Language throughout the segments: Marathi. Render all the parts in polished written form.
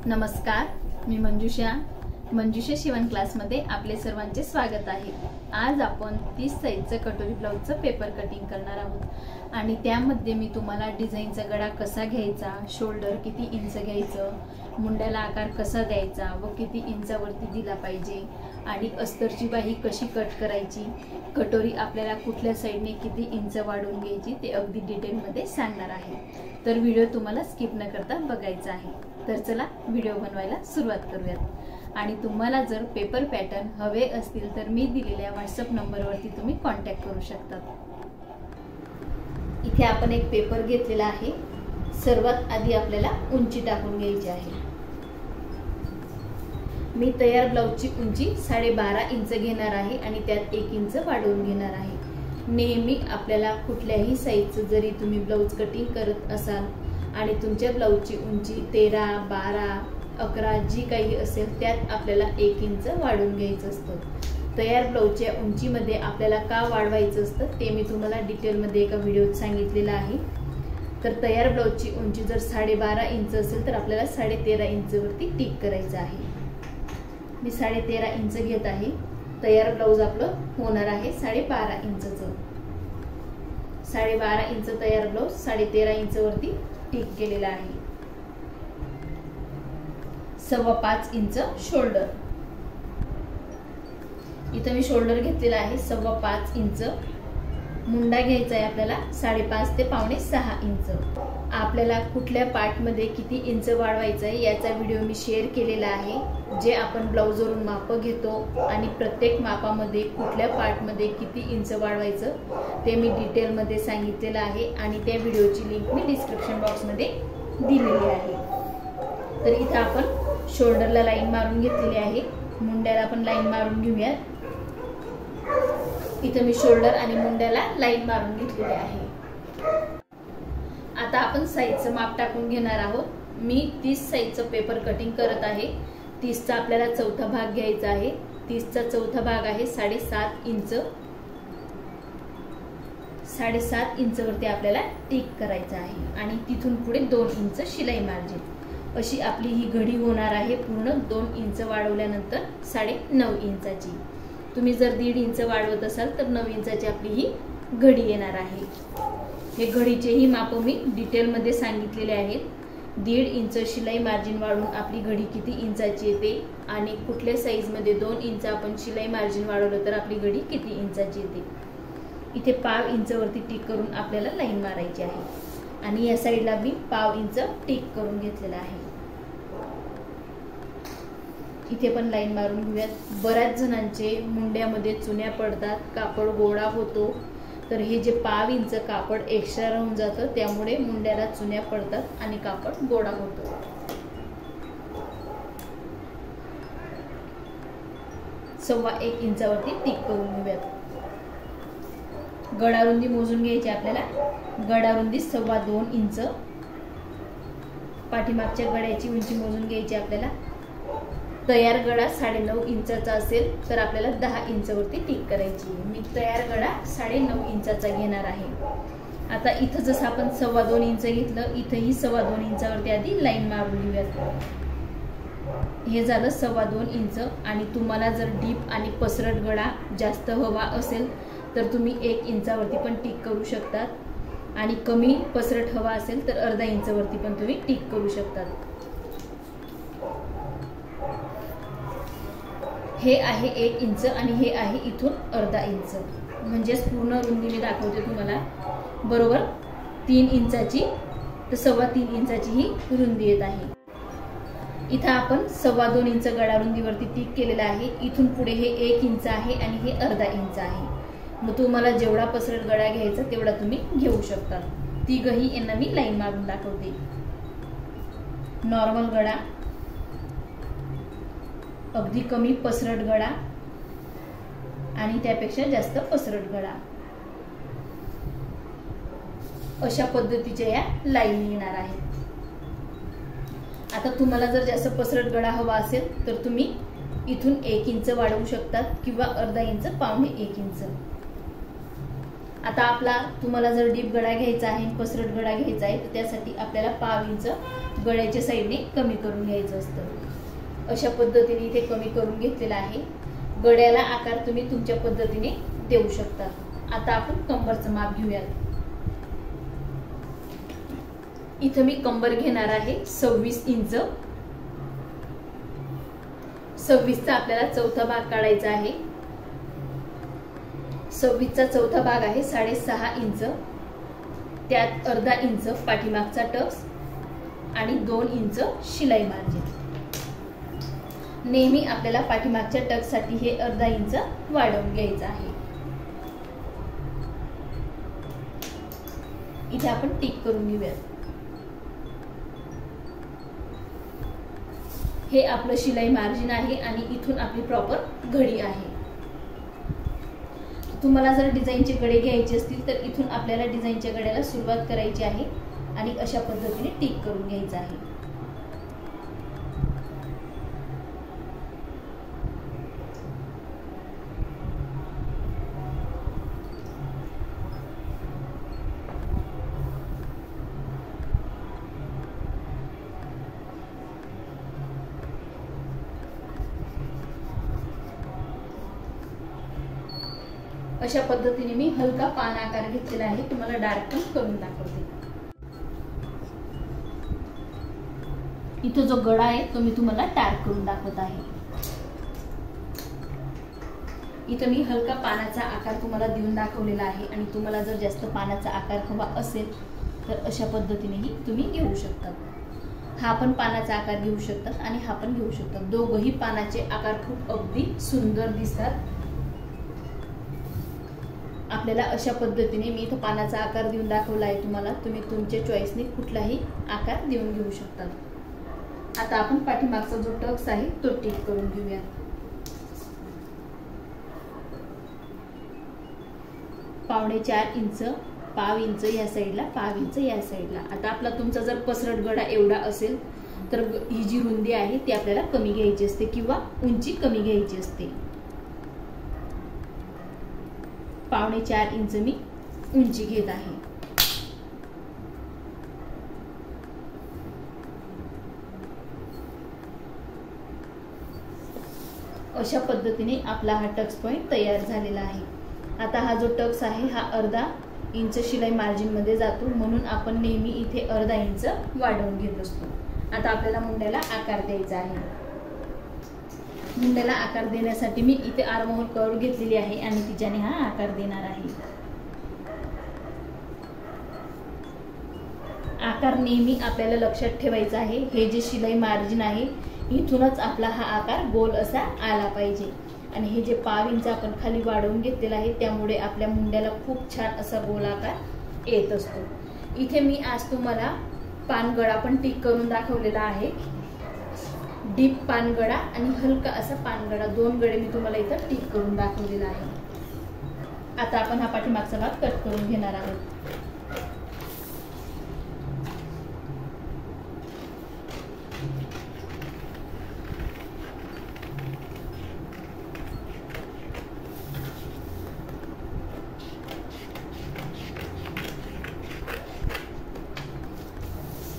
नमस्कार, मी मंजुषा शिवण क्लासमध्ये आपले सर्वांचे स्वागत आहे। आज आपण 30 साइजचं कटोरी ब्लाउजचं पेपर कटिंग करणार आहोत आणि त्यामध्ये मी तुम्हाला डिझाइनचा गळा कसा घ्यायचा, शोल्डर किती इंच घ्यायचं, मुंड्याला आकार कसा द्यायचा व किती इंचावरती दिला पाहिजे आणि अस्तरची बाही कशी कट करायची, कटोरी आपल्याला कुठल्या साइडने किती इंच वाढवून घ्यायची ते अगदी डिटेलमध्ये सांगणार आहे। तर व्हिडिओ तुम्हाला स्किप न करता बघायचा आहे। तर चला व्हिडिओ बनवायला सुरुवात करूयात। आणि तुम्हाला जर पेपर पॅटर्न हवे असतील तर मी दिलेल्या व्हॉट्सअप नंबरवरती तुम्ही कॉन्टॅक्ट करू शकता। इथे आपण एक पेपर घेतलेला आहे। सर्वात आधी आपल्याला उंची टाकून घ्यायची आहे। मी तयार ब्लाउजची उंची 12.5 इंच घेणार आहे आणि त्यात 1 इंच वाढवून घेणार आहे। नेहमी आपल्याला कुठल्याही साइजचं जरी तुम्ही ब्लाउज कटिंग करत असाल आणि तुमच्या ब्लाउजची उंची 13, 12, 11 जी काही असेल त्यात आपल्याला 1 इंच वाढवून घ्यायचं असतं। तयार ब्लाउजच्या उंचीमध्ये आपल्याला का वाढवायचं असतं ते मी तुम्हाला डिटेलमध्ये एका व्हिडिओत सांगितलेलं आहे। तर तयार ब्लाउजची उंची जर 12.5 इंच असेल तर आपल्याला 13.5 इंचवरती टिक करायचं आहे। मी 13.5 इंच घेत आहे। तयार ब्लाउज आपलं होणार आहे 12.5 इंचचं। 12.5 इंच तयार ब्लाउज 13.5 इंचवरती टिक केलेला आहे। 5.25 इंच शोल्डर, इथे मी शोल्डर घेतलेला आहे 5.25 इंच। मुंडा घ्यायचा आहे आपल्याला 5.5 ते 5.6 इंच। आपल्याला कुठल्या पार्ट मध्ये किती इंच वाढवायचं आहे याचा व्हिडिओ मी शेअर केलेला आहे। जे आपण ब्लाउजवरून माप घेतो आणि प्रत्येक मापामध्ये कुठल्या पार्ट मध्ये किती इंच वाढवायचं ते मी डिटेल मध्ये सांगितलेलं आहे आणि त्या व्हिडिओची लिंक मी डिस्क्रिप्शन बॉक्स मध्ये दिलेली आहे। तर इथे आपण शोल्डरला लाईन मारून घेतलेली आहे। मुंड्याला पण लाईन मारून घेऊयात। इथे मी शोल्डर आणि मुंड्याला लाईन मारून घेतलेली आहे। आता आपण साइजचं माप टाकून घेणार आहोत। मी 30 साइजचं पेपर कटिंग करत आहे। 30 चा आपल्याला चौथा भाग घ्यायचा आहे। 30 चा चौथा भाग आहे 7.5 इंच। 7.5 इंचवरती आपल्याला टिक करायचं आहे आणि तिथून पुढे 2 इंच शिलाई मार्जिन। अशी आपली ही घडी होणार आहे। पूर्ण 2 इंच वाढवल्यानंतर 9.5 इंचाची। तुम्ही जर 1.5 इंच वाढवत असाल तर 9 इंचाची आपली ही घडी येणार आहे। हे घडीचेही माप मी डिटेल मध्ये सांगितलेले आहेत। 1.5 इंच शिलाई मार्जिन वाढवून आपली घडी किती इंचाची येते आणि कुठल्या साइज मध्ये 2 इंच आपण शिलाई मार्जिन वाढवलं तर आपली घडी किती इंचाची येते। इथे 0.5 इंचवरती टिक करून आपल्याला लाईन मारायची आहे आणि या साइडला मी 0.5 इंच टिक करून घेतलेला आहे। इथे पण लाईन मारून घेऊयात। बऱ्याच जणांचे मुंड्यामध्ये चुन्या पडतात, कापड गोळा होतो, तर हे जे 0.5 इंच कापड एक्स्ट्रा राहून जातं त्यामुळे मुंड्याला चुन्या पडतात आणि कापड गोळा होतो। 1.25 इंचावरती टिक करून घेऊयात। गळारुंदी मोजून घ्यायची आपल्याला। गळारुंदी 2.25 इंच। पाठीमागच्या गळ्याची उंची मोजून घ्यायची आपल्याला। तयार गळा 9.5 इंचाचा असेल तर आपल्याला 10 इंचवरती टिक करायची। मी तयार गळा 9.5 इंचाचा घेणार आहे। आता इथं जसं आपण 2.25 इंच घेतलं, इथंही 2.25 इंचावरती आधी लाईन मारून घेऊयात। हे झालं 2.25 इंच आणि तुम्हाला जर डीप आणि पसरट गळा जास्त हवा असेल तर तुम्ही 1 इंचावरती पण टिक करू शकतात आणि कमी पसरट हवा असेल तर 1/2 इंचावरती पण तुम्ही टिक करू शकतात। हे आहे 1 इंच आणि हे आहे इथून 1/2 इंच, म्हणजेच पूर्ण रुंदी मी दाखवते तुम्हाला। बरोबर 3 इंचाची तर 3.25 इंचाची ही रुंदी येत आहे। इथं आपण 2.25 इंच गळा रुंदीवरती टिक केलेला आहे। इथून पुढे हे 1 इंच आहे आणि हे 1/2 इंच आहे। मग तुम्हाला जेवढा पसरट गळा घ्यायचा तेवढा तुम्ही घेऊ शकता। तिघही यांना मी लाईन मारून दाखवते। नॉर्मल गळा, अगदी कमी पसरट गळा आणि त्यापेक्षा जास्त पसरट गळा, अशा पद्धतीच्या या लाईन येणार आहेत। आता तुम्हाला जर जास्त पसरट गळा हवा असेल तर तुम्ही इथून 1 इंच वाढवू शकतात किंवा 1/2 इंच, 1.25 इंच। आता तुम्हाला जर डीप गळा घ्यायचा आहे, पसरट गळा घ्यायचा आहे तर त्यासाठी आपल्याला 0.5 इंच गळ्याच्या साईडने कमी करून घ्यायचं असतं। अशा पद्धतीने इथे कमी करून घेतलेला आहे। गळ्याला आकार तुम्ही तुमच्या पद्धतीने देऊ शकता। आता आपण कंबरचं माप घेऊयात। इथं मी कंबर घेणार आहे 26 इंच। 26 चा आपल्याला चौथा भाग काढायचा आहे। 26 चा चौथा भाग आहे 6.5 इंच। त्यात अर्धा इंच पाठीमागचा टक्स आणि 2 इंच शिलाई मार्जिन। नेहमी आपल्याला पाठीमागच्या टक्स साठी हे अर्धा इंच वाढवून घ्यायचं आहे। इथे आपण टिक करून घेऊयात। हे आपलं शिलाई मार्जिन आहे आणि इथून आपली प्रॉपर घडी आहे। तुम्हाला जर डिझाईनचे गळे घ्यायचे असतील तर इथून आपल्याला डिझाईनच्या गड्याला सुरुवात करायची आहे आणि अशा पद्धतीने टिक करून घ्यायचं आहे। अशा पद्धतीने मी हलका पान आकार घेतलेला आहे। तुम्हाला डार्क पण करून दाखवते। इथं जो गळा आहे तो मी तुम्हाला डार्क करून दाखवत आहे। इथं मी हलका पानाचा आकार तुम्हाला देऊन दाखवलेला आहे आणि तुम्हाला जर जास्त पानाचा आकार हवा असेल तर अशा पद्धतीनेही तुम्ही घेऊ शकता। हा पण पानाचा आकार घेऊ शकतात आणि हा पण घेऊ शकतात। दोघही पानाचे आकार खूप अगदी सुंदर दिसतात। आपल्याला अशा पद्धतीने मी इथं पानाचा आकार देऊन दाखवला आहे तुम्हाला। तुम्ही तुमच्या चॉईसने कुठलाही आकार देऊन घेऊ शकता। आता आपण पाठीमागचा जो टक्स आहे तो टिक करून घेऊया। पावणे 4 इंच, पाव इंच या साईडला, पाव इंच या साईडला। आता आपला तुमचा जर पसरट गळा एवढा असेल तर ही जी रुंदी आहे ती आपल्याला कमी घ्यायची असते किंवा उंची कमी घ्यायची असते। पावणे 4 इंच मी उंची घेत आहे। अशा पद्धतीने आपला हा टक्स पॉइंट तयार झालेला आहे। आता हा जो टक्स आहे हा अर्धा इंच शिलाई मार्जिन मध्ये जातो, म्हणून आपण नेहमी इथे अर्धा इंच वाढवून घेत असतो। आता आपल्याला मुंड्याला आकार द्यायचा आहे। मुंड्याला आकार देण्यासाठी मी इथे आर्महोल कर्व घेतलेली आहे आणि तिच्याने हा आकार देणार आहे। आकार नेहमी आपल्याला लक्षात ठेवायचा आहे। हे जे शिलाई मार्जिन आहे इथूनच आपला हा आकार गोल असा आला पाहिजे आणि हे जे पाव इंच आपण खाली वाढवून घेतलेला आहे त्यामुळे आपल्या मुंड्याला खूप छान असा गोल आकार येत असतो। इथे मी आज तुम्हाला पानगळा पण टिक करून दाखवलेला आहे। डीप पानगळा आणि हलका असा पानगळा, 2 गळे मी तुम्हाला इथं टिक करून दाखवलेला आहे। आता आपण हा पाठीमागचा भाग कट करून घेणार आहोत।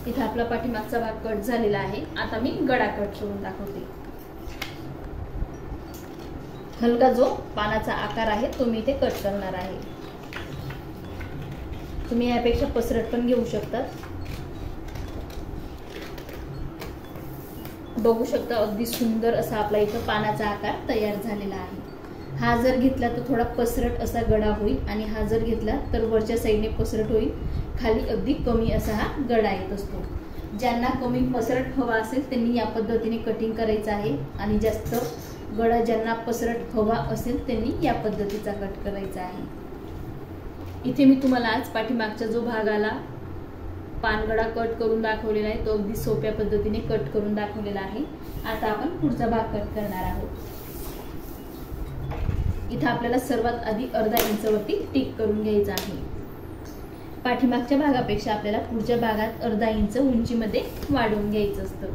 इथे आपला पाठीमागचा भाग कट झालेला आहे। आता मी गळा कट करून दाखवते। हलका जो पानाचा आकार आहे तो मी इथे कट करणार आहे। तुम्ही यापेक्षा पसरट पण घेऊ शकता। बघू शकता अगदी सुंदर असा आपला इथे पानाचा आकार तयार झालेला आहे। हा जर घेतला तर थोडा पसरट असा गळा होईल आणि हा जर घेतला तर वरच्या साईडने पसरट होईल, खाली अगदी कमी असा हा गळा येत असतो। ज्यांना कमी पसरट हवा असेल त्यांनी या पद्धतीने कटिंग करायचं आहे आणि जास्त गळा ज्यांना पसरट हवा असेल त्यांनी या पद्धतीचा कट करायचा आहे। इथे मी तुम्हाला आज पाठीमागचा जो भाग आला पानगळा कट करून दाखवलेला आहे तो अगदी सोप्या पद्धतीने कट करून दाखवलेला आहे। आता आपण पुढचा भाग कट करणार आहोत। इथे आपल्याला सर्वात आधी अर्धा इंच वरती टिक करून घ्यायचा आहे। पाठीमागच्या भागापेक्षा आपल्याला पुढच्या भागात अर्धा इंच उंचीमध्ये वाढवून घ्यायचं असतं।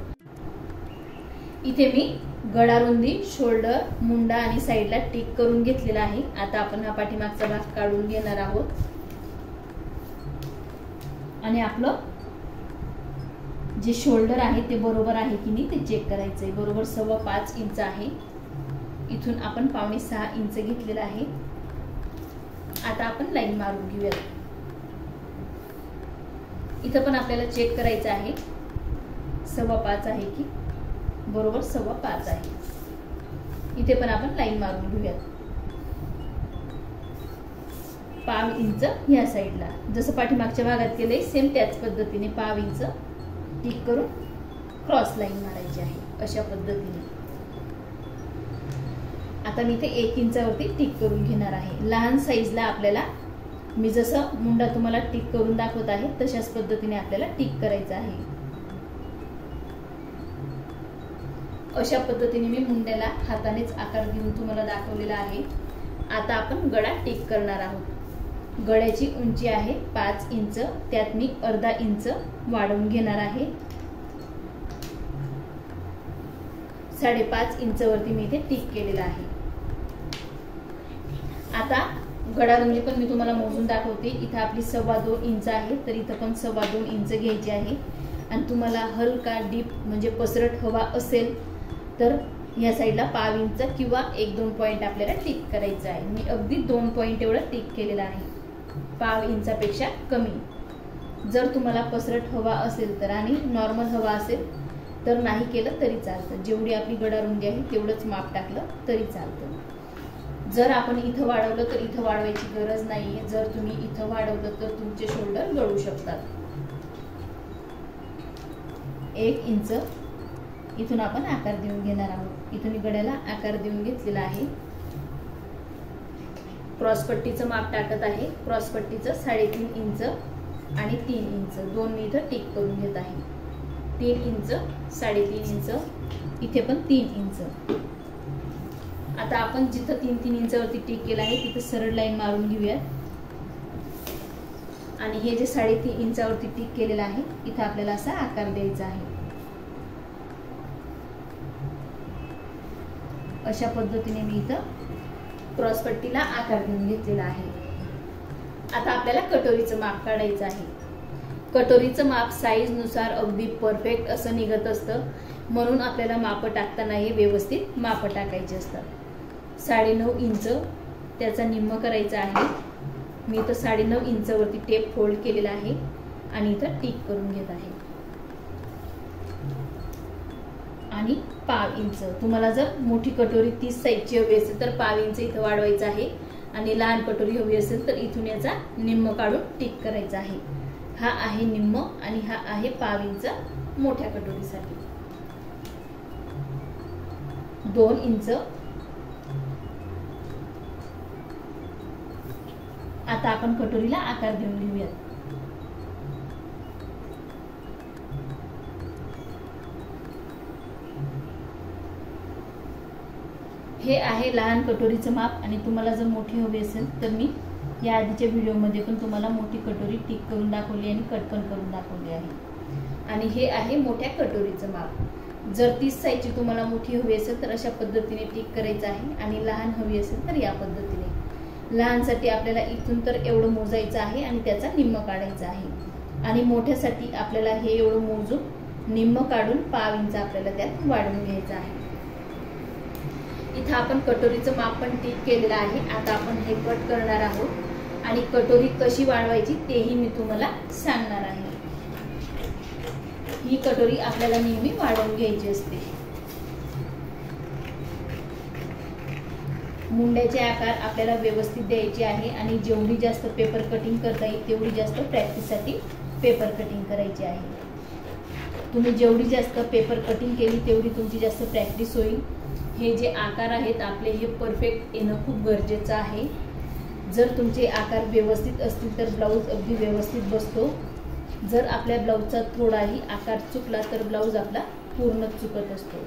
इथे मी गळा रुंदी, शोल्डर, मुंडा आणि साईडला टिक करून घेतलेला आहे। आता आपण हा पाठीमागचा भाग काढून घेणार आहोत आणि आपलं जे शोल्डर आहे ते बरोबर आहे की नाही ते चेक करायचं आहे. बरोबर 5.25 इंच आहे. इथून आपण 5.25 इंच घेतलेला आहे. आता आपण लाईन मारून घेऊयात. इथं पण आपल्याला चेक करायचं आहे 5.25 आहे की बरोबर 5.25 आहे. इथे पण आपण लाईन मारून घेऊयात. 5 इंच ह्या साईडला जसं पाठीमागच्या भागात केलंय सेम त्याच पद्धतीने 5 इंच टिक करून क्रॉस लाईन मारायची आहे. अशा पद्धतीने आता मी इथे 1 इंचावरती टिक करून घेणार आहे. लहान साईजला आपल्याला मी जसं मुंडा तुम्हाला टिक करून दाखवत आहे तशाच पद्धतीने आपल्याला टिक करायचं आहे. अशा पद्धतीने मी मुंड्याला हातानेच आकार देऊन तुम्हाला दाखवलेला आहे. आता आपण गळा टिक करणार आहोत. गळ्याची उंची आहे 5 इंच, त्यात मी अर्धा इंच वाढवून घेणार आहे. 5.5 इंच वरती मी इथे टिक केलेला आहे. आता गळारुंदी पण मी तुम्हाला मोजून दाखवते. इथे आपली 2.25 इंच आहे, तर इथं पण 2.25 इंच घ्यायची आहे. आणि तुम्हाला हलका डीप म्हणजे पसरट हवा असेल तर या साईडला 5 इंच किंवा 1-2 पॉइंट आपल्याला टिक करायचं आहे. मी अगदी 2 पॉइंट एवढं टिक केलेलं आहे, 5 इंचापेक्षा कमी. जर तुम्हाला पसरट हवा असेल तर आणि नॉर्मल हवा असेल तर नाही केलं तरी चालतं. जेवढी आपली गळारुंदी आहे तेवढंच माप टाकलं तरी चालतं. जर आपण इथं वाढवलं तर इथं वाढवायची गरज नाहीये. जर तुम्ही इथं वाढवलं तर तुमचे शोल्डर गळू शकतात. 1 इंच इथून आपण आकार देऊन घेणार आहोत. इथून गळ्याला आकार देऊन घेतलेला आहे. क्रॉस पट्टीचं माप टाकत आहे. क्रॉस पट्टीचं 3.5 इंच आणि 3 इंच दोन मी इथं टिक करून घेत आहे. 3 इंच, 3.5 इंच, इथे पण 3 इंच. आता आपण जिथं 3-3 इंचावरती टिक केला आहे तिथं सरळ लाईन मारून घेऊया. आणि हे जे 3.5 इंचावरती टिक केलेलं आहे इथं आपल्याला असा आकार द्यायचा आहे. अशा पद्धतीने मी इथं क्रॉस पट्टीला आकार देऊन घेतलेला आहे. आता आपल्याला कटोरीचं माप काढायचं आहे. कटोरीचं माप साईज नुसार अगदी परफेक्ट असं निघत असतं, म्हणून आपल्याला माप टाकताना हे व्यवस्थित माप टाकायचे असतात. 9.5 इंच त्याचा निम्म करायचा आहे. मी इथं 9.5 इंचावरती टेप फोल्ड केलेला आहे आणि इथं टिक करून घेत आहे. आणि 5 इंच तुम्हाला जर मोठी कटोरी 30 साईजची हवी असेल तर 5 इंच इथं वाढवायचं आहे. आणि लहान कटोरी हवी असेल तर इथून याचा निम्म काढून टिक करायचा आहे. हा आहे निम्म आणि हा आहे 5 इंच मोठ्या कटोरीसाठी. 2 इंच. आता आपण कटोरीला आकार देऊन घेऊयात. हे आहे लहान कटोरीचं माप. आणि तुम्हाला जर मोठी हवी असेल तर मी या आधीच्या व्हिडिओमध्ये पण तुम्हाला मोठी कटोरी टिक करून दाखवली आणि कट पण करून दाखवली आहे. आणि हे आहे मोठ्या कटोरीचं माप. जर 30 साईजची तुम्हाला मोठी हवी असेल तर अशा पद्धतीने टिक करायचं आहे. आणि लहान हवी असेल तर या पद्धतीने. लहानसाठी आपल्याला इथून तर एवढं मोजायचं आहे आणि त्याचा निम्म काढायचा आहे. आणि मोठ्यासाठी आपल्याला हे एवढं मोजून निम्म काढून 5 इंच आपल्याला त्यात वाढवून घ्यायचं आहे. इथं आपण कटोरीचं माप पण टिक केलेलं आहे. आता आपण हे कट करणार आहोत आणि कटोरी कशी वाढवायची तेही मी तुम्हाला सांगणार आहे. ही कटोरी आपल्याला नेहमी वाढवून घ्यायची असते. मुंड्याचे आकार आपल्याला व्यवस्थित द्यायचे आहे आणि जेवढी जास्त पेपर कटिंग करता येईल तेवढी जास्त प्रॅक्टिससाठी पेपर कटिंग करायची आहे. तुम्ही जेवढी जास्त पेपर कटिंग केली तेवढी तुमची जास्त प्रॅक्टिस होईल. हे जे आकार आहेत आपले हे परफेक्ट येणं खूप गरजेचं आहे. जर तुमचे आकार व्यवस्थित असतील तर ब्लाऊज अगदी व्यवस्थित बसतो. जर आपल्या ब्लाऊजचा थोडाही आकार चुकला तर ब्लाऊज आपला पूर्णच चुकत असतो.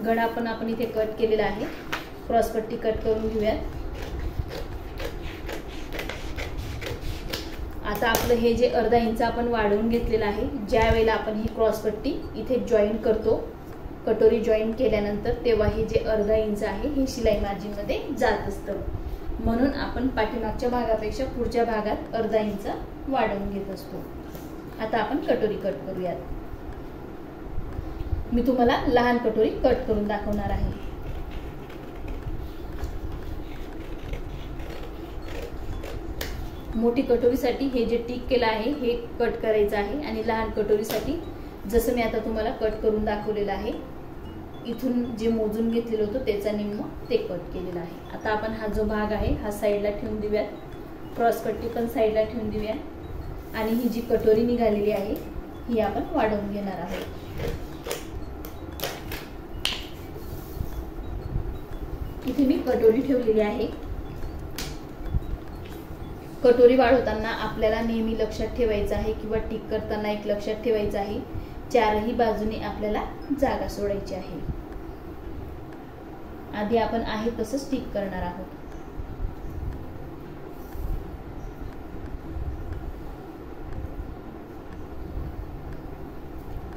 गळा पण आपण इथे कट केलेला आहे. क्रॉस पट्टी कट करून घेऊयात. आता आपलं हे जे अर्धा इंच आपण वाढवून घेतलेलं आहे, ज्या वेळेला आपण ही क्रॉस पट्टी इथे जॉईन करतो कटोरी जॉईन केल्यानंतर, तेव्हा हे जे अर्धा इंच आहे हे शिलाई मार्जिन मध्ये जात असतं. म्हणून आपण पाठीमागच्या भागापेक्षा पुढच्या भागात अर्धा इंच वाढवून घेत असतो. आता आपण कटोरी कट करूयात. मी तुम्हाला लहान कटोरी कट करून दाखवणार आहे. मोठी कटोरीसाठी हे जे टिक केलं आहे हे कट करायचं आहे आणि लहान कटोरीसाठी जसं मी आता तुम्हाला कट करून दाखवलेलं आहे, इथून जे मोजून घेतलेलं होतं त्याचा निम्म ते कट केलेलं आहे. आता आपण हा जो भाग आहे हा साईडला ठेवून देऊयात. क्रॉस पट्टी पण साईडला ठेवून देऊया आणि ही जी कटोरी निघालेली आहे ही आपण वाढवून घेणार आहोत. इथे मी कटोरी ठेवलेली आहे. कटोरी वाढवताना आपल्याला नेहमी लक्षात ठेवायचं आहे किंवा टिक करताना एक लक्षात ठेवायचं आहे, चारही बाजूने आपल्याला जागा सोडायची आहे. आधी आपण आहे तसंच टिक करणार आहोत.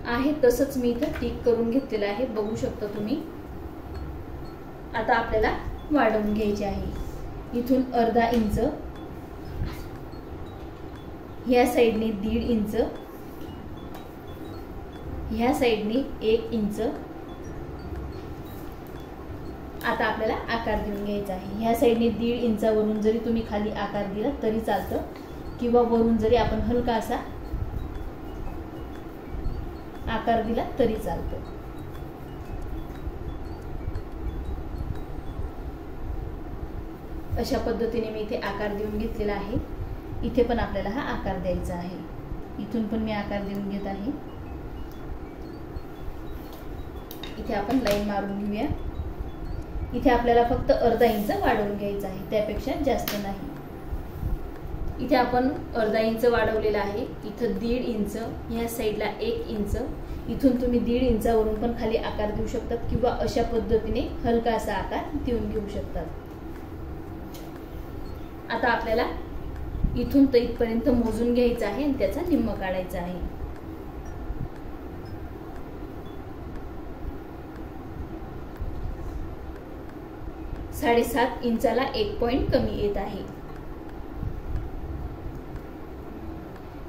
आहे तसंच मी इथं टिक करून घेतलेलं आहे, बघू शकता तुम्ही. आता आपल्याला वाढवून घ्यायचे आहे. इथून अर्धा इंच, ह्या साईडने 1.5 इंच, ह्या साईडने 1 इंच. आता आपल्याला आकार देऊन घ्यायचा आहे. ह्या साईडने 1.5 इंचावरून जरी तुम्ही खाली आकार दिला तरी चालतं किंवा वरून जरी आपण हलका असा आकार दिला तरी चालतं. अशा पद्धतीने मी इथे आकार देऊन घेतलेला आहे. इथे पण आपल्याला हा आकार द्यायचा आहे. इथून पण मी आकार देऊन घेत आहे. इथे आपण लाईन मारून घेऊया. इथे आपल्याला फक्त अर्धा इंच वाढवून घ्यायचा आहे, त्यापेक्षा जास्त नाही. इथे आपण अर्धा इंच वाढवलेला आहे. इथं 1.5 इंच, ह्या साईडला 1 इंच. इथून तुम्ही 1.5 इंचावरून पण खाली आकार देऊ शकतात किंवा अशा पद्धतीने हलका असा आकार देऊन घेऊ शकतात. आता आपल्याला इथून तर इथपर्यंत मोजून घ्यायचं आहे आणि त्याचा निम्म काढायचा आहे. साडेसात इंचाला 1 पॉइंट कमी येत आहे.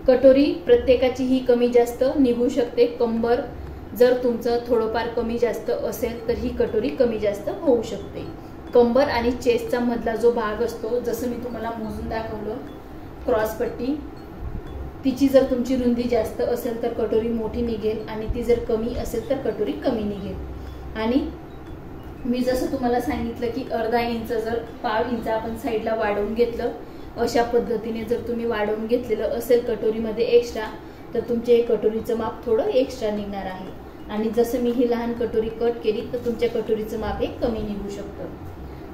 कटोरी प्रत्येकाची ही कमी जास्त निघू शकते. कंबर जर तुमचं थोडंफार कमी जास्त असेल तर ही कटोरी कमी जास्त होऊ शकते. कंबर आणि चेस्टचा मधला जो भाग असतो, जसं मी तुम्हाला मोजून दाखवलं, क्रॉस पट्टी, तिची जर तुमची रुंदी जास्त असेल तर कटोरी मोठी निघेल आणि ती जर कमी असेल तर कटोरी कमी निघेल. आणि मी जसं तुम्हाला सांगितलं की अर्धा इंच जर 1/2 इंच आपण साईडला वाढवून घेतलं, अशा पद्धतीने जर तुम्ही वाढवून घेतलेलं असेल कटोरीमध्ये एक्स्ट्रा, तर तुमचे हे कटोरीचं माप थोडं एक्स्ट्रा निघणार आहे. आणि जसं मी ही लहान कटोरी कट केली तर तुमच्या कटोरीचं माप हे कमी निघू शकतं.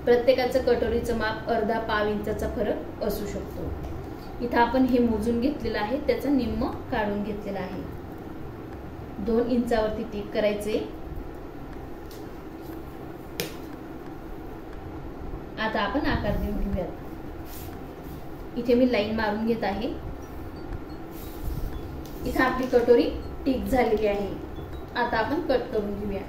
प्रत्येकाचं कटोरीचं माप अर्धा 1/2 इंचाचा फरक असू शकतो. इथं आपण हे मोजून घेतलेलं आहे, त्याचा निम्म काढून घेतलेला आहे. 2 इंचावरती टिक करायचे. आता आपण आकार देऊन घेऊयात. इथे मी लाईन मारून घेत आहे. इथे आपली कटोरी टिक झालेली आहे. आता आपण कट करून घेऊया.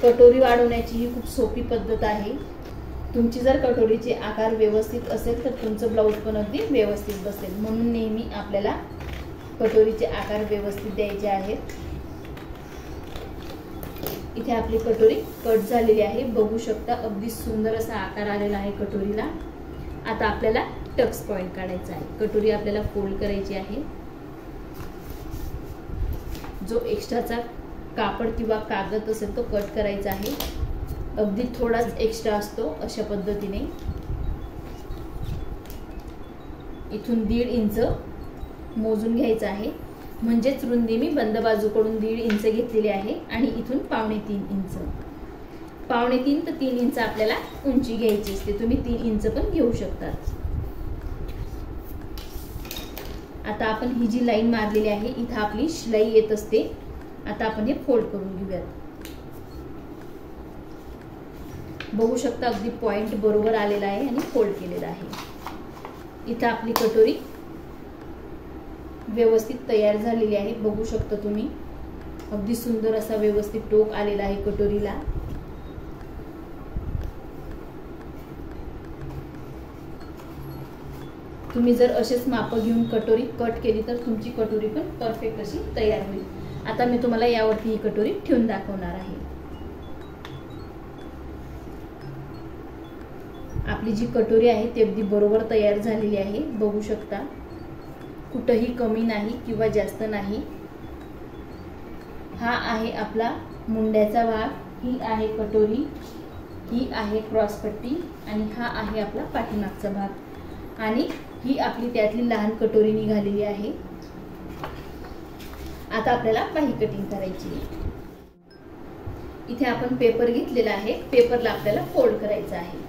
कटोरी वाढवण्याची ही खूप सोपी पद्धत आहे. तुमची जर कटोरीचे आकार व्यवस्थित असेल तर तुमचं ब्लाऊज पण अगदी व्यवस्थित बसेल. म्हणून नेहमी आपल्याला कटोरीचे आकार व्यवस्थित द्यायचे आहेत. इथे आपली कटोरी कट झालेली आहे, बघू शकता. अगदी सुंदर असा आकार आलेला आहे कटोरीला. आता आपल्याला टक्स पॉइंट काढायचा आहे. कटोरी आपल्याला फोल्ड करायची आहे. जो एक्स्ट्राचा कापड किंवा कागद असेल तो कट करायचा आहे. अगदी थोडाच एक्स्ट्रा असतो. अशा पद्धतीने इथून 1.5 इंच मोजून घ्यायचं आहे. म्हणजेच रुंदी मी बंद बाजूकडून 1.5 इंच घेतलेली आहे आणि इथून 2.25 इंच. 2.25 ते 3 इंच आपल्याला उंची घ्यायची असते. तुम्ही 3 इंच पण घेऊ शकतात. आता आपण ही जी लाईन मारलेली आहे इथं आपली शिलाई येत असते. आता आपण हे फोल्ड करून घेऊयात. बघू शकता अगदी पॉइंट बरोबर आलेला आहे आणि फोल्ड केलेला आहे. इथं आपली कटोरी व्यवस्थित तयार झालेली आहे. बघू शकता तुम्ही अगदी सुंदर असा व्यवस्थित टोक आलेला आहे कटोरीला. तुम्ही जर असेच माप घेऊन कटोरी कट केली तर तुमची कटोरी पण परफेक्ट अशी तयार होईल. आता मी तुम्हाला यावरती ही कटोरी ठेवून दाखवणार आहे. आपली जी कटोरी आहे ती अगदी बरोबर तयार झालेली आहे. बघू शकता, कुठेही कमी नाही किंवा जास्त नाही. हा आहे आपला मुंड्याचा भाग, ही आहे कटोरी, ही आहे क्रॉसपट्टी आणि हा आहे आपला पाठीमागचा भाग आणि ही आपली त्यातली लहान कटोरी निघालेली आहे. आता आपल्याला बाही कटिंग करायची आहे. इथे आपण पेपर घेतलेला आहे. पेपरला आपल्याला फोल्ड करायचा आहे.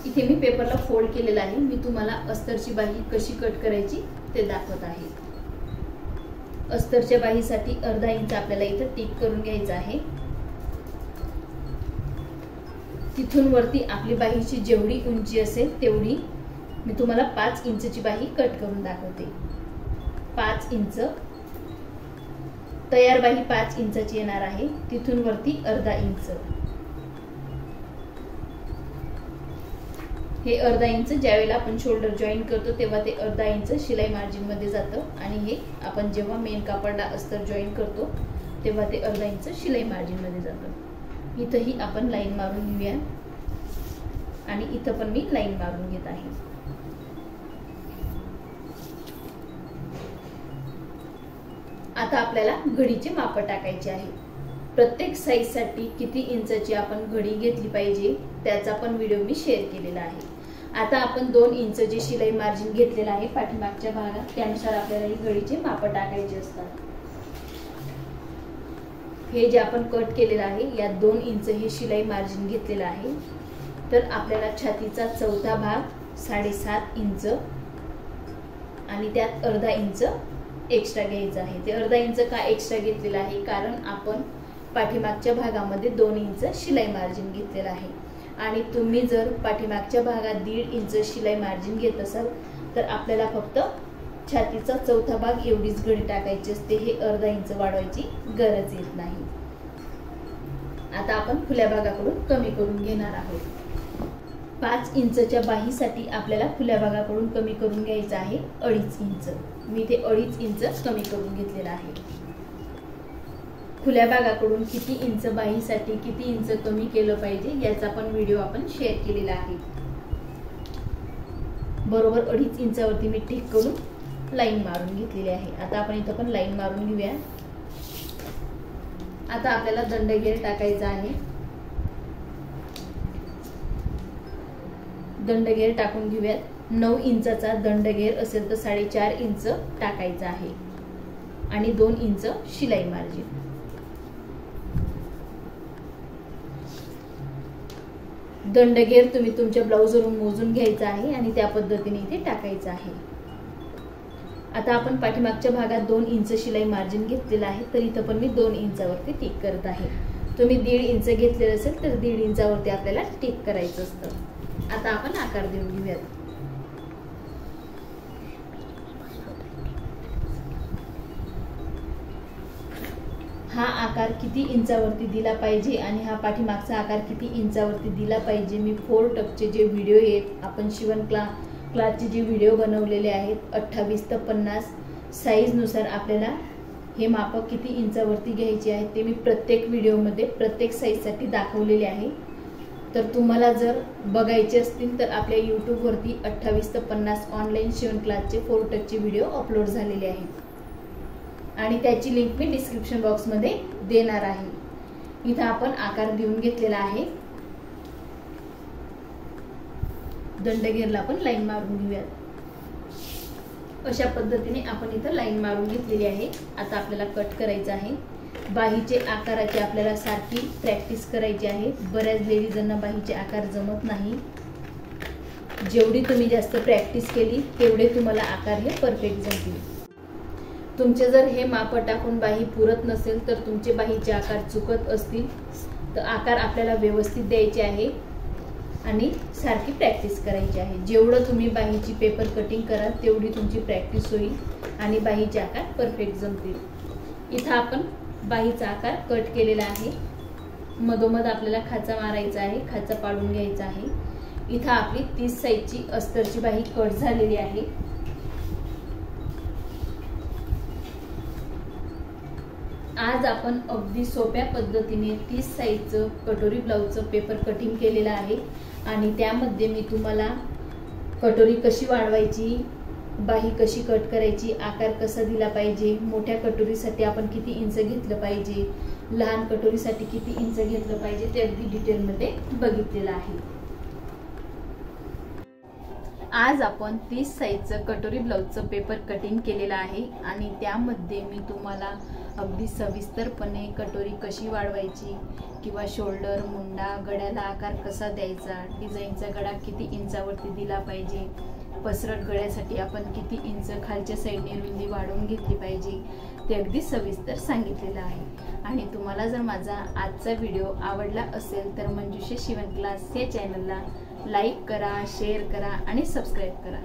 इथे मी पेपरला फोल्ड केलेला आहे. मी तुम्हाला अस्तरची बाही कशी कट करायची ते दाखवत आहे. अस्तरच्या बाहीसाठी अर्धा इंच आपल्याला इथे टिक करून घ्यायचा आहे. तिथून वरती आपली बाहीची जेवढी उंची असेल तेवढी मी तुम्हाला 5 इंचची बाही कट करून दाखवते. 5 इंच तयार बाही 5 इंचाची येणार आहे. तिथून वरती अर्धा इंच. हे अर्धा इंच ज्यावेळेला आपण शोल्डर जॉईन करतो तेव्हा ते अर्धा इंच शिलाई मार्जिन मध्ये जातं आणि हे आपण जेव्हा मेन कापडला अस्तर जॉईन करतो तेव्हा ते अर्धा इंच शिलाई मार्जिन मध्ये जातं. इथंही आपण लाईन मारून घेऊया आणि इथं पण मी लाईन मारून घेत आहे. आता आपल्याला घडीचे माप टाकायचे आहे. प्रत्येक साईज साठी किती इंचाची आपण घडी घेतली पाहिजे त्याचा पण व्हिडिओ मी शेअर केलेला आहे. आता आपण 2 इंच जे शिलाई मार्जिन घेतलेला आहे पाठीमागच्या भागात त्यानुसार आपल्याला ही घडीचे माप टाकायचे असतात. हे जे आपण कट केलेलं आहे या 2 इंच हे शिलाई मार्जिन घेतलेलं आहे. तर आपल्याला छातीचा चौथा भाग 7.5 इंच आणि त्यात अर्धा इंच एक्स्ट्रा घ्यायचा आहे. ते अर्धा इंच का एक्स्ट्रा घेतलेला आहे कारण आपण पाठीमागच्या भागामध्ये 2 इंच शिलाई मार्जिन घेतलेला आहे आणि तुम्ही जर पाठीमागच्या भागात 1.5 इंच शिलाई मार्जिन घेत असाल तर आपल्याला फक्त छातीचा चौथा भाग एवढीच घडी टाकायची असते. हे अर्धा इंच वाढवायची गरज येत नाही. आता आपण खुल्या भागाकडून कमी करून घेणार आहोत. 5 इंचच्या बाहीसाठी आपल्याला खुल्या भागाकडून कमी करून घ्यायचं आहे 2.5 इंच. मी ते 2.5 इंच कमी करून घेतलेला आहे. खुल्या भागाकडून किती इंच बाहीसाठी किती इंच कमी केलं पाहिजे याचा पण व्हिडिओ आपण शेअर केलेला आहे. बरोबर 2.5 इंचावरती मी टिक करून लाईन मारून घेतलेली आहे. आता आपण इथं पण लाईन मारून घेऊया. आता आपल्याला दंडगेर टाकायचा आहे. दंडगेर टाकून घेऊयात. 9 इंचाचा दंडगेर असेल तर 4.5 इंच टाकायचा आहे आणि 2 इंच शिलाई मार्जिन. दंडगेर तुम्ही तुमच्या ब्लाउजवरून मोजून घ्यायचा आहे आणि त्या पद्धतीने इथे टाकायचं आहे. आता आपण पाठीमागच्या भागात 2 इंच शिलाई मार्जिन घेतलेलं आहे तर इथं पण मी 2 इंचावरती टिक करत आहे. तुम्ही 1.5 इंच घेतलेलं असेल तर 1.5 इंचावरती आपल्याला टिक करायचं असतं. आता आपण आकार देऊन घेऊयात. हा आकार किती इंचावरती दिला पाहिजे आणि हा पाठीमागचा आकार किती इंचावरती दिला पाहिजे मी 4 टक्सचे जे व्हिडिओ आहेत आपण शिवण क्लासचे जे व्हिडिओ बनवलेले आहेत 28 ते 50 साईज नुसार आपल्याला हे माप किती इंचावरती घ्यायचे आहे ते मी प्रत्येक व्हिडिओमध्ये प्रत्येक साईजसाठी दाखवलेले आहे. तर तुम्हाला जर बघायचे असतील तर आपल्या YouTube वरती 28 ते 50 ऑनलाईन शिवण क्लासचे 4 टक्सचे व्हिडिओ अपलोड झालेले आहेत आणि त्याची लिंक मी डिस्क्रिप्शन बॉक्समध्ये देणार आहे. इथं आपण आकार देऊन घेतलेला आहे. दंडगेरला आपण लाईन मारून घेऊयात. अशा पद्धतीने आपण इथं लाईन मारून घेतलेली आहे. आता आपल्याला कट करायचं आहे. बाहीचे आकाराचे आपल्याला सारखी प्रॅक्टिस करायची आहे. बऱ्याच लेडीजांना बाहीचे आकार जमत नाही. जेवढी तुम्ही जास्त प्रॅक्टिस केली तेवढे तुम्हाला आकार हे परफेक्ट जमतील. तुमचे जर हे माप टाकून बाही पुरत नसेल तर तुमचे बाहीचे आकार चुकत असतील तर आकार आपल्याला व्यवस्थित द्यायचे आहे आणि सारखी प्रॅक्टिस करायची आहे. जेवढं तुम्ही बाहीची पेपर कटिंग कराल तेवढी तुमची प्रॅक्टिस होईल आणि बाहीचे आकार परफेक्ट जमतील. इथं आपण बाहीचा आकार कट केलेला आहे. मधोमध आपल्याला खाचा मारायचा आहे, खाचा पाडून घ्यायचा आहे। इथं आपली 30 साईजची अस्तरची बाही कट झालेली आहे। आज आपण अगदी सोप्या पद्धतीने 30 साईजचं कटोरी ब्लाउजचं पेपर कटिंग केलेलं आहे आणि त्यामध्ये मी तुम्हाला कटोरी कशी वाढवायची, बाही कशी कट करायची, आकार कसा दिला पाहिजे, मोठ्या कटोरीसाठी आपण किती इंच घेतलं पाहिजे, लहान कटोरीसाठी किती इंच घेतलं पाहिजे ते अगदी डिटेलमध्ये बघितलेलं आहे। आज आपण 30 साईजचं कटोरी ब्लाउजचं पेपर कटिंग केलेलं आहे आणि त्यामध्ये मी तुम्हाला अगदी सविस्तरपणे कटोरी कशी वाढवायची किंवा शोल्डर, मुंडा, गळ्याला आकार कसा द्यायचा, डिझाईनचा गळा किती इंचावरती दिला पाहिजे, पसरट गळ्यासाठी आपण किती इंच खालच्या साईडने रुंदी वाढवून घेतली पाहिजे ते अगदी सविस्तर सांगितलेलं आहे। आणि तुम्हाला जर माझा आजचा व्हिडिओ आवडला असेल तर मंजुषा शिवण क्लास या चॅनलला लाईक करा, शेअर करा आणि सबस्क्राईब करा।